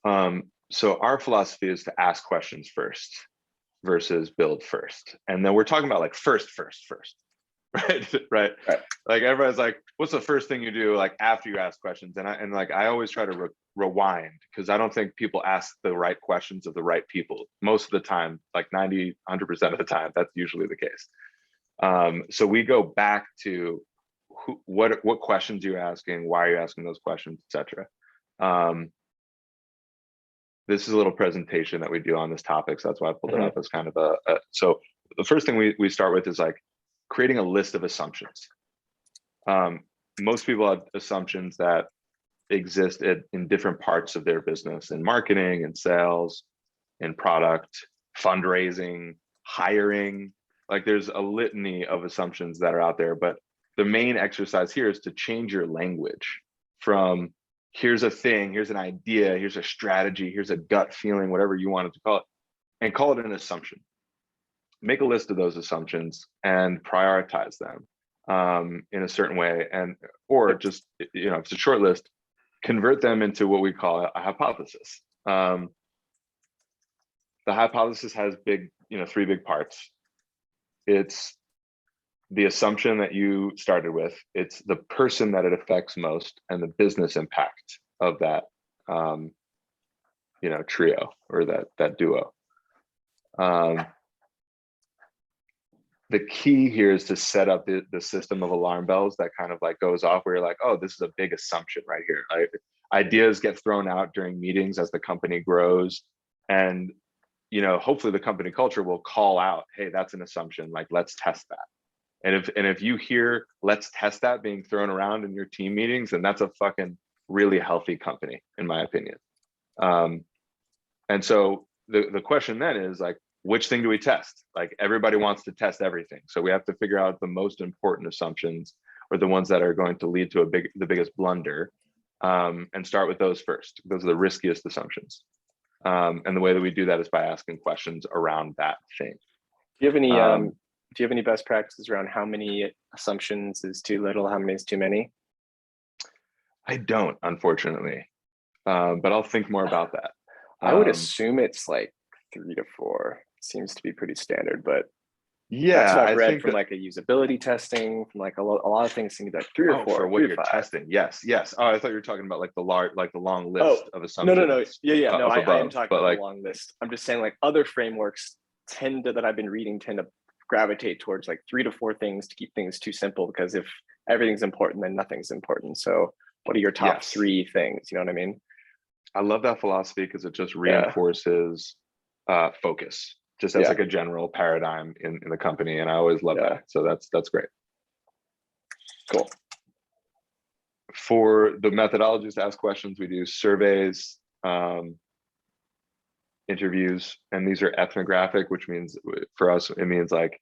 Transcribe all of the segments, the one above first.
So our philosophy is to ask questions first versus build first. And then we're talking about like first, right? Right. Right. Like everybody's like, what's the first thing you do like after you ask questions? And I always try to rewind, because I don't think people ask the right questions of the right people most of the time. Like 100% of the time, that's usually the case. So we go back to what questions you're asking, why are you asking those questions, etc. This is a little presentation that we do on this topic, so that's why I pulled it up as kind of so the first thing we start with is like creating a list of assumptions. Most people have assumptions that exist in different parts of their business, in marketing and sales, in product, fundraising, hiring. Like there's a litany of assumptions that are out there, but the main exercise here is to change your language from here's a thing, here's an idea, here's a strategy, here's a gut feeling, whatever you wanted to call it, and call it an assumption. Make a list of those assumptions and prioritize them in a certain way, or just, if it's a short list, convert them into what we call a hypothesis. The hypothesis has three big parts. It's the assumption that you started with, it's the person that it affects most, and the business impact of that trio or that duo. The key here is to set up the system of alarm bells that kind of like goes off where you're like, oh, this is a big assumption right here. Like, ideas get thrown out during meetings as the company grows, and hopefully the company culture will call out, hey, that's an assumption, like let's test that. And if you hear let's test that being thrown around in your team meetings, then that's a fucking really healthy company, in my opinion. And so the question then is like, which thing do we test? Like everybody wants to test everything. So we have to figure out the most important assumptions, or the ones that are going to lead to the biggest blunder, and start with those first. Those are the riskiest assumptions. And the way that we do that is by asking questions around that thing. Do you have any best practices around how many assumptions is too little, how many is too many? I don't, unfortunately, but I'll think more about that. I would assume it's like 3 to 4. Seems to be pretty standard, but yeah, that's what I've read from like a usability testing, from like a lot of things seem to be like 3 or 4. For what you're testing, yes. Oh, I thought you were talking about like the long list of assumptions. No. Yeah. No, I am talking about like, a long list. I'm just saying like other frameworks that I've been reading tend to gravitate towards like 3 to 4 things to keep things too simple, because if everything's important, then nothing's important. So what are your top 3 things? You know what I mean? I love that philosophy because it just reinforces focus, just as like a general paradigm in the company. And I always love that. So that's great. Cool. For the methodologies to ask questions, we do surveys, interviews, and these are ethnographic, which means for us, it means like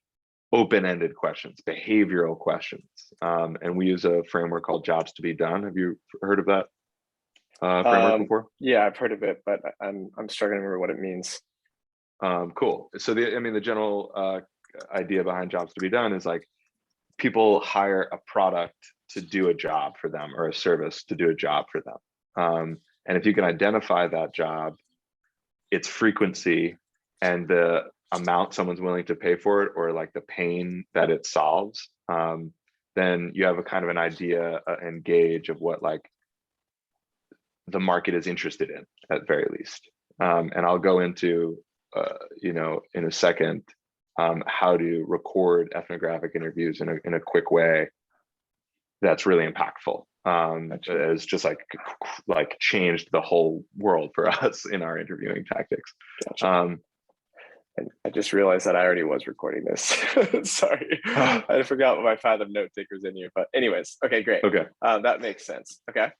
open-ended questions, behavioral questions. And we use a framework called Jobs to be Done. Have you heard of that framework before? Yeah, I've heard of it, but I'm struggling to remember what it means. Cool. So the general idea behind Jobs to be Done is like people hire a product to do a job for them, or a service to do a job for them. And if you can identify that job, its frequency, and the amount someone's willing to pay for it, or like the pain that it solves, then you have a kind of an idea and gauge of what like the market is interested in, at very least. And I'll go into in a second how to record ethnographic interviews in a quick way that's really impactful. It's just like changed the whole world for us in our interviewing tactics. Gotcha. And I just realized that I already was recording this. Sorry, I forgot my Fathom note takers in here. But anyways, okay, great. Okay, that makes sense. Okay.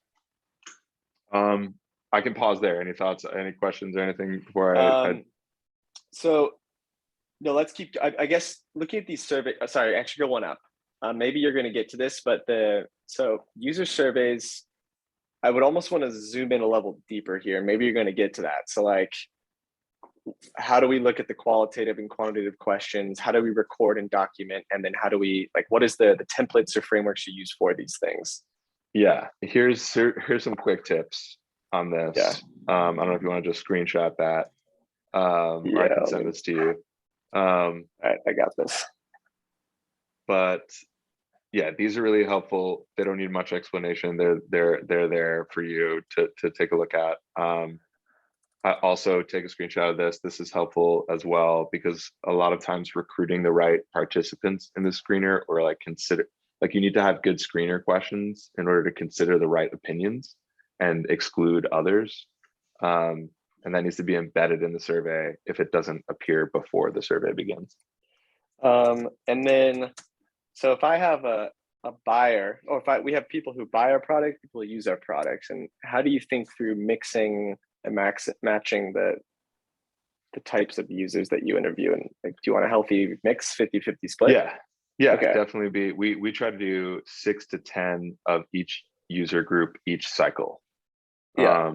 I can pause there. Any thoughts, any questions, or anything before So, no, let's keep. I guess looking at these survey. Sorry, actually, go one up. Maybe you're going to get to this, but so user surveys, I would almost want to zoom in a level deeper here. Maybe you're going to get to that. So like, how do we look at the qualitative and quantitative questions? How do we record and document? And then how do we, like, what is the templates or frameworks you use for these things? Yeah, here's some quick tips on this. I don't know if you want to just screenshot that, or I Yeah. can send this to you. All right, I got this. But yeah, these are really helpful. They don't need much explanation. They're there for you to take a look at. I also take a screenshot of this. This is helpful as well because a lot of times recruiting the right participants in the screener, or like you need to have good screener questions in order to consider the right opinions and exclude others. And that needs to be embedded in the survey if it doesn't appear before the survey begins. And then, so if I have a buyer, or if we have people who buy our product, people who use our products, and how do you think through mixing and matching the types of users that you interview? And like, do you want a healthy mix, 50-50 split? Yeah, Okay. definitely we try to do 6 to 10 of each user group each cycle. Yeah.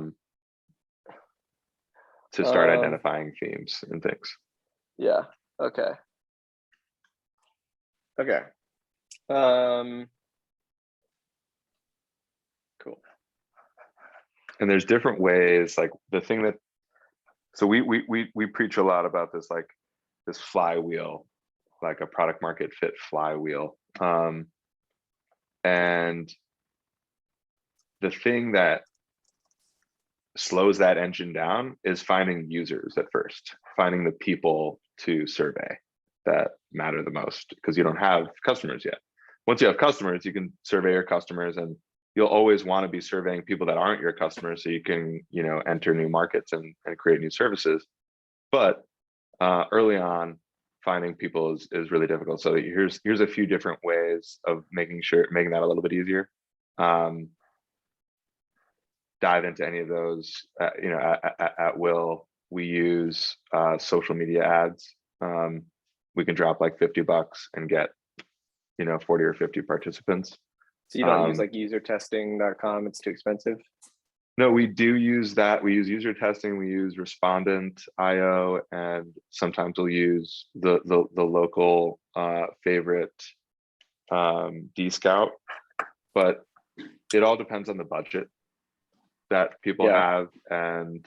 To start identifying themes and things. Yeah. Okay. Okay. Cool. And there's different ways, like the thing that, so we preach a lot about this, like this flywheel, like a product market fit flywheel. And the thing that slows that engine down is finding users at first, finding the people to survey that matter the most, because you don't have customers yet. Once you have customers, you can survey your customers, and you'll always want to be surveying people that aren't your customers so you can, enter new markets and create new services. But early on, finding people is really difficult. So here's a few different ways of making that a little bit easier. Dive into any of those, at will. We use social media ads. We can drop like $50 and get 40 or 50 participants. So you don't use like usertesting.com, it's too expensive? No, we do use that. We use user testing, we use Respondent.io, and sometimes we'll use the local favorite D-Scout, but it all depends on the budget that people have. And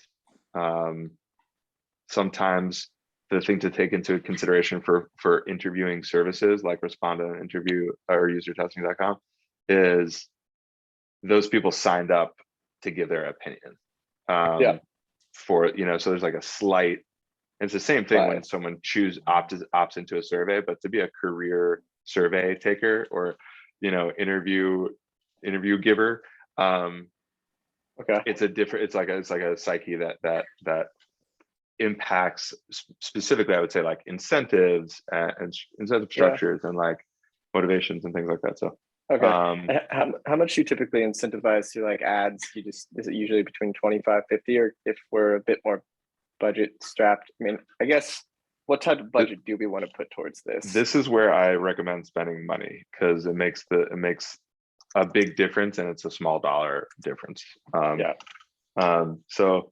sometimes the thing to take into consideration for interviewing services like Respondent Interview or usertesting.com is those people signed up to give their opinion. So there's like a slight, it's the same thing when someone opts into a survey, but to be a career survey taker or interview giver, it's like a psyche that impacts specifically, I would say, like incentives and incentive structures and like motivations and things like that. So how much do you typically incentivize through like ads? Is it usually between 25, 50, or if we're a bit more budget strapped? I mean, I guess what type of budget do we want to put towards this? This is where I recommend spending money, because it makes a big difference, and it's a small dollar difference. So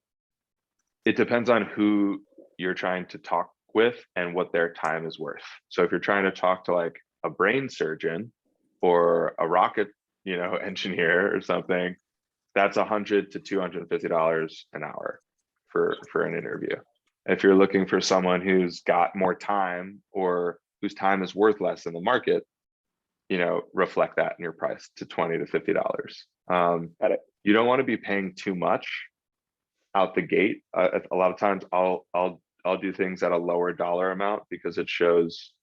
it depends on who you're trying to talk with and what their time is worth. So if you're trying to talk to like a brain surgeon or a rocket, engineer or something, that's $100 to $250 an hour for an interview. If you're looking for someone who's got more time or whose time is worth less in the market, reflect that in your price to $20 to $50. You don't want to be paying too much out the gate. A lot of times I'll do things at a lower dollar amount because it shows,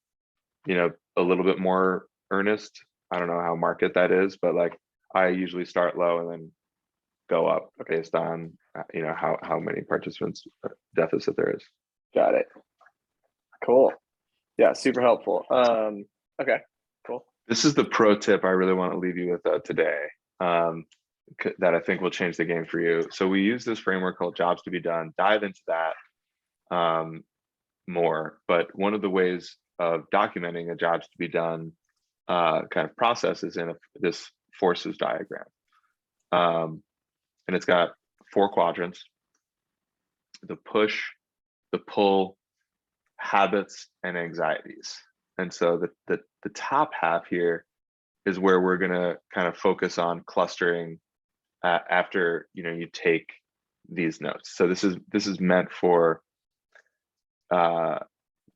a little bit more earnest. I don't know how market that is, but like I usually start low and then go up based on, how many participants deficit there is. Got it. Cool. Yeah, super helpful. Okay, cool. This is the pro tip I really want to leave you with today. That I think will change the game for you. So we use this framework called Jobs to be Done. Dive into that more. But one of the ways of documenting a jobs to be done kind of process is in this forces diagram. And it's got 4 quadrants: the push, the pull, habits, and anxieties. And so the top half here is where we're going to kind of focus on clustering after you take these notes. So this is meant for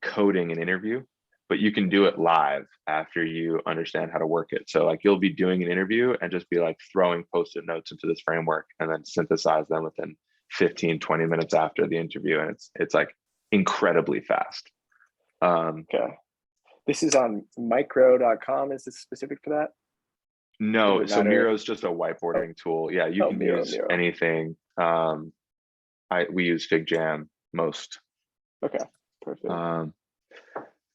coding an interview, but you can do it live after you understand how to work it. So like you'll be doing an interview and just be like throwing post-it notes into this framework and then synthesize them within 15, 20 minutes after the interview. And it's like incredibly fast. Okay. This is on micro.com. Is this specific for that? No, so Miro is just a whiteboarding tool. Yeah, you can Miro, use anything. We use FigJam most. Okay, perfect.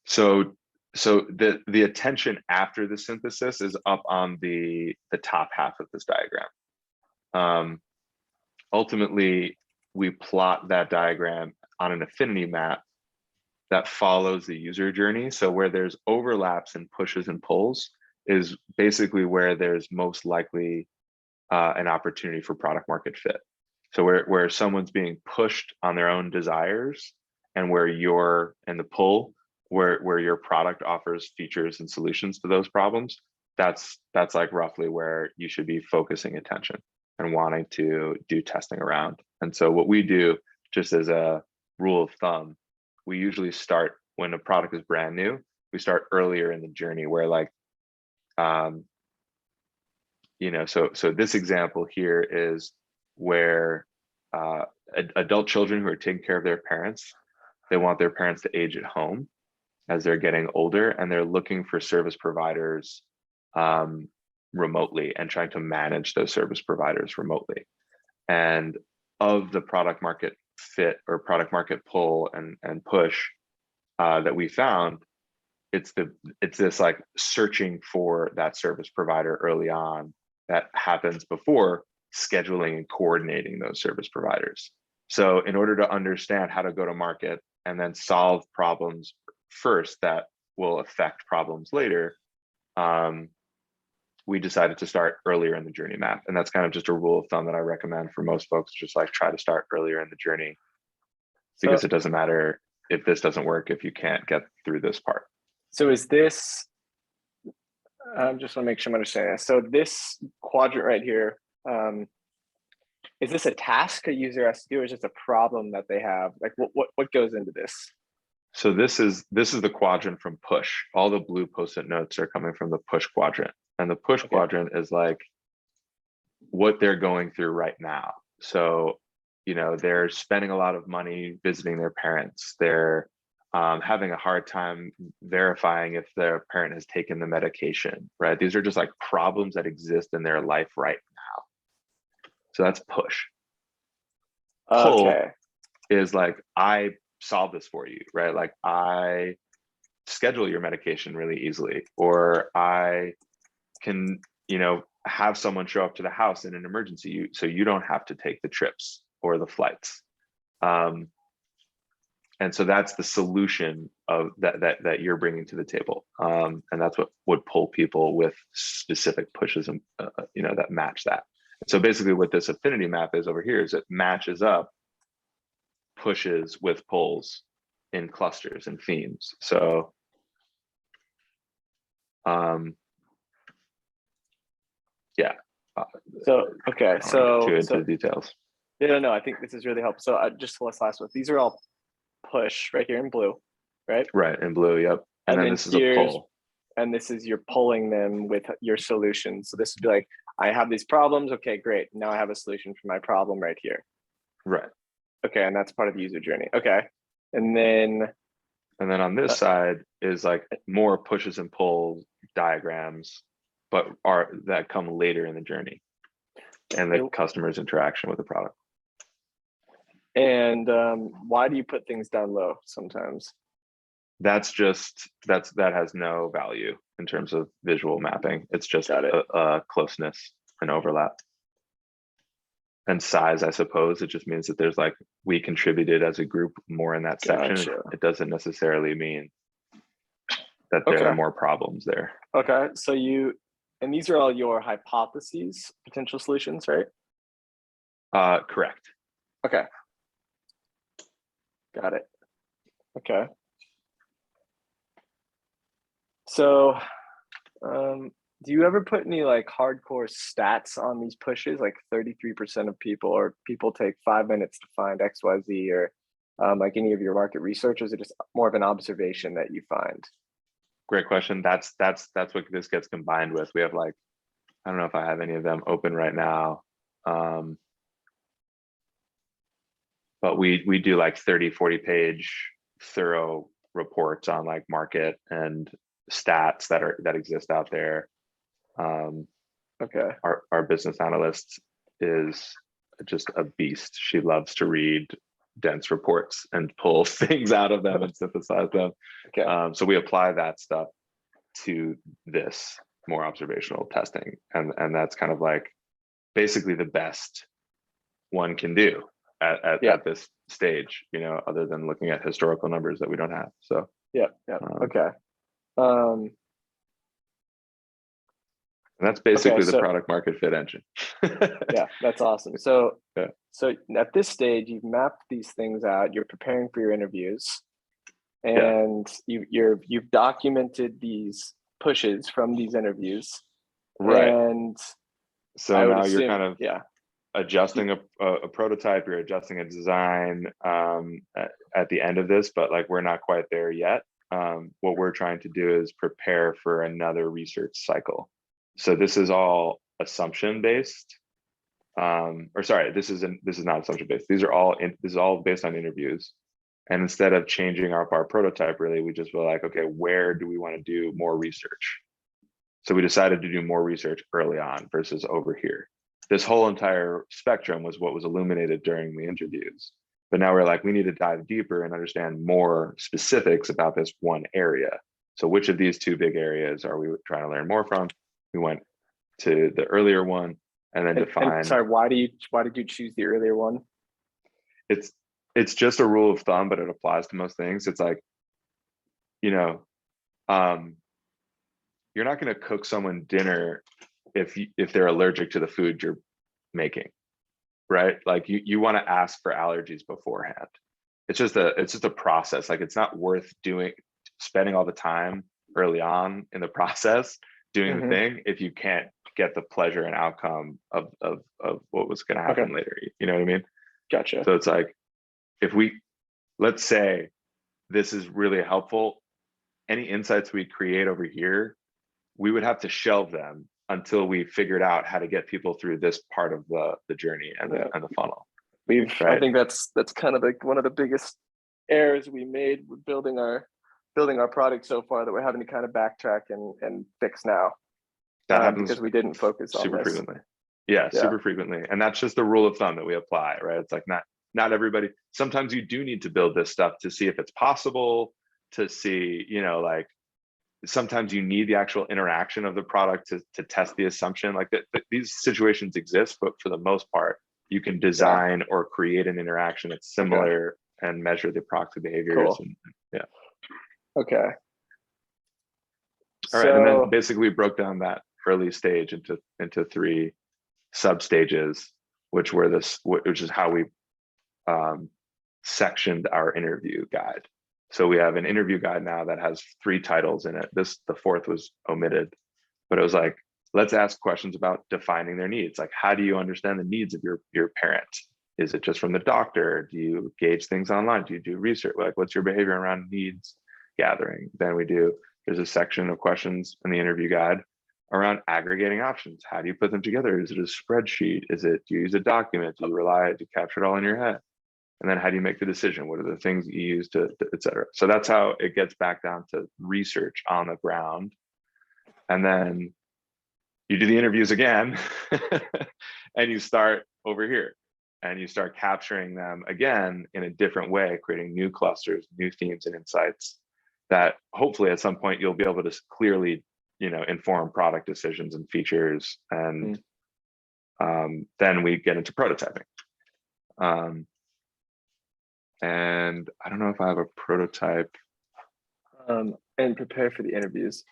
So the attention after the synthesis is up on the top half of this diagram. Ultimately, we plot that diagram on an affinity map that follows the user journey. So where there's overlaps and pushes and pulls is basically where there's most likely an opportunity for product market fit. So where someone's being pushed on their own desires, and where you're in the pull, where your product offers features and solutions to those problems, that's like roughly where you should be focusing attention and wanting to do testing around. And so what we do, just as a rule of thumb, we usually start when a product is brand new, we start earlier in the journey where like, so this example here is where adult children who are taking care of their parents, they want their parents to age at home as they're getting older, and they're looking for service providers remotely and trying to manage those service providers remotely. And of the product market fit or product market pull and push that we found, it's this like searching for that service provider early on that happens before scheduling and coordinating those service providers. So in order to understand how to go to market and then solve problems first that will affect problems later, we decided to start earlier in the journey map. And that's kind of just a rule of thumb that I recommend for most folks, just like try to start earlier in the journey, because it doesn't matter if this doesn't work if you can't get through this part. So is this, I just want to make sure I'm understanding. So this quadrant right here, is this a task a user has to do, or is it just a problem that they have? Like what goes into this? So this is the quadrant from push. All the blue post-it notes are coming from the push quadrant. And the push quadrant is like what they're going through right now. So, they're spending a lot of money visiting their parents. They're having a hard time verifying if their parent has taken the medication, right? These are just like problems that exist in their life right now. So that's push. Pull is like, I solve this for you, right? Like I schedule your medication really easily, or I can, have someone show up to the house in an emergency, so you don't have to take the trips or the flights. And so that's the solution of that you're bringing to the table. And that's what would pull people with specific pushes and, that match that. So basically what this affinity map is over here is it matches up pushes with pulls in clusters and themes. So, yeah. So, okay. So, too into the details. No, I think this is really helpful. So just let's last one. These are all push right here in blue, right? Right, in blue, yep. And then this is a pull. And this is you're pulling them with your solution. So this would be like, I have these problems. Okay, great. Now I have a solution for my problem right here. Right. Okay, and that's part of the user journey. Okay. And then on this side is like more pushes and pulls diagrams, but that come later in the journey and the customer's interaction with the product. And why do you put things down low sometimes? That has no value in terms of visual mapping. It's just a closeness and overlap. And size, I suppose, it just means that there's like, we contributed as a group more in that section. It doesn't necessarily mean that there are more problems there. Okay, so and these are all your hypotheses, potential solutions, right? Correct. Okay. Got it. Okay. So, do you ever put any like hardcore stats on these pushes? Like 33% of people, or people take 5 minutes to find XYZ, or like any of your market research? Or is it just more of an observation that you find? Great question. That's what this gets combined with. We have like, I don't know if I have any of them open right now. But we do like 30, 40 page thorough reports on like market and stats that exist out there. Okay. Our business analyst is just a beast. She loves to read dense reports and pull things out of them and synthesize them. Okay. So we apply that stuff to this more observational testing, and that's kind of like basically the best one can do at this stage, you know, other than looking at historical numbers that we don't have. So Yeah. Okay. and that's basically the so product market fit engine. yeah, that's awesome. So Yeah. so at this stage, you've mapped these things out. You're preparing for your interviews, Yeah. and you've documented these pushes from these interviews. Right. And So I would now you're assume, kind of yeah, adjusting a prototype, you're adjusting a design at the end of this, but like we're not quite there yet. What we're trying to do is prepare for another research cycle. So this is all assumption based. Or sorry, this is not assumption based. This is all based on interviews. And instead of changing up our prototype, really, we just were like, okay, where do we want to do more research? So we decided to do more research early on versus over here. This whole entire spectrum was what was illuminated during the interviews. But now we're like, we need to dive deeper and understand more specifics about this one area. So which of these two big areas are we trying to learn more from? We went to the earlier one and then defined. Sorry, why did you choose the earlier one? It's just a rule of thumb, but it applies to most things. It's like, you know, you're not going to cook someone dinner if they're allergic to the food you're making, right? Like you want to ask for allergies beforehand. It's just a process. Like it's not worth spending all the time early on in the process doing the thing if you can't get the pleasure and outcome of what was going to happen later. You know what I mean? Gotcha. So it's like, let's say this is really helpful, any insights we create over here, we would have to shelve them until we figured out how to get people through this part of the journey and the funnel. Right? I think that's kind of like one of the biggest errors we made with building our product so far, that we're having to kind of backtrack and fix now. That happens because we didn't focus on super this. frequently. Yeah, super frequently. And that's just the rule of thumb that we apply, right? It's like not everybody. Sometimes you do need to build this stuff to see if it's possible, to see, you know, like sometimes you need the actual interaction of the product to test the assumption. Like these situations exist, but for the most part, you can design or create an interaction that's similar and measure the proxy behaviors. Cool. And Okay. All right. And then basically we broke down that early stage into 3 sub stages, which is how we sectioned our interview guide. So we have an interview guide now that has 3 titles in it. The 4th was omitted, but it was like, let's ask questions about defining their needs. Like, how do you understand the needs of your parent? Is it just from the doctor? Do you gauge things online? Do you do research? Like, what's your behavior around needs gathering? Then there's a section of questions in the interview guide around aggregating options. How do you put them together? Is it a spreadsheet? Do you use a document? Do you capture it all in your head? And then how do you make the decision? What are the things that you use et cetera? So that's how it gets back down to research on the ground. And then you do the interviews again and you start over here and you start capturing them again in a different way, creating new clusters, new themes and insights that hopefully at some point you'll be able to clearly, inform product decisions and features. And then we get into prototyping. And I don't know if I have a prototype. And prepare for the interviews.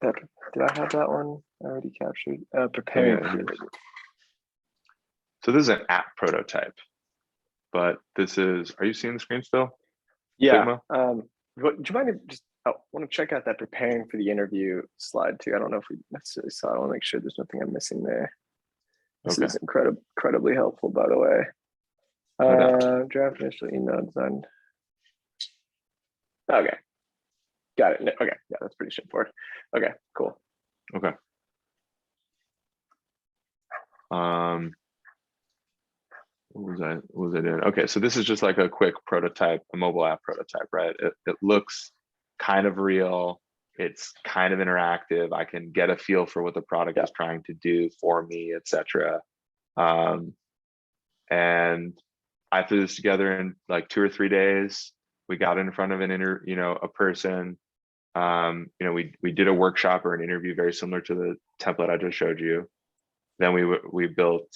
Did I have that one already captured? Preparing for interviews. So this is an app prototype, but are you seeing the screen still? Yeah. Sigma? Would you mind just I want to check out that preparing for the interview slide too. I don't know if we necessarily saw it. I want to make sure there's nothing I'm missing there. This Okay. is incredibly helpful, by the way. No doubt. Draft initial email design. Okay. Got it. Okay. Yeah, that's pretty straightforward. Okay, cool. Okay. What was I doing? Okay, so this is just like a quick prototype, a mobile app prototype, right? It looks kind of real. It's kind of interactive. I can get a feel for what the product is trying to do for me, etc. And I threw this together in like 2 or 3 days. We got in front of a person. We did a workshop or an interview very similar to the template I just showed you. Then we built,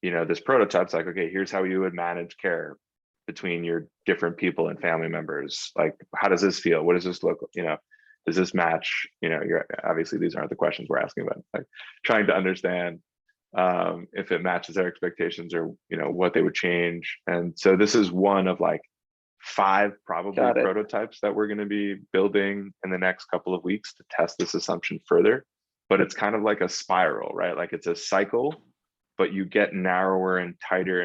this prototype's like, okay, here's how you would manage care between your different people and family members. Like, how does this feel? What does this look, does this match, you're obviously these aren't the questions we're asking, but like trying to understand if it matches their expectations or, what they would change. And so this is one of like 5 probably prototypes that we're going to be building in the next couple of weeks to test this assumption further. But it's kind of like a spiral, right? Like it's a cycle, but you get narrower and tighter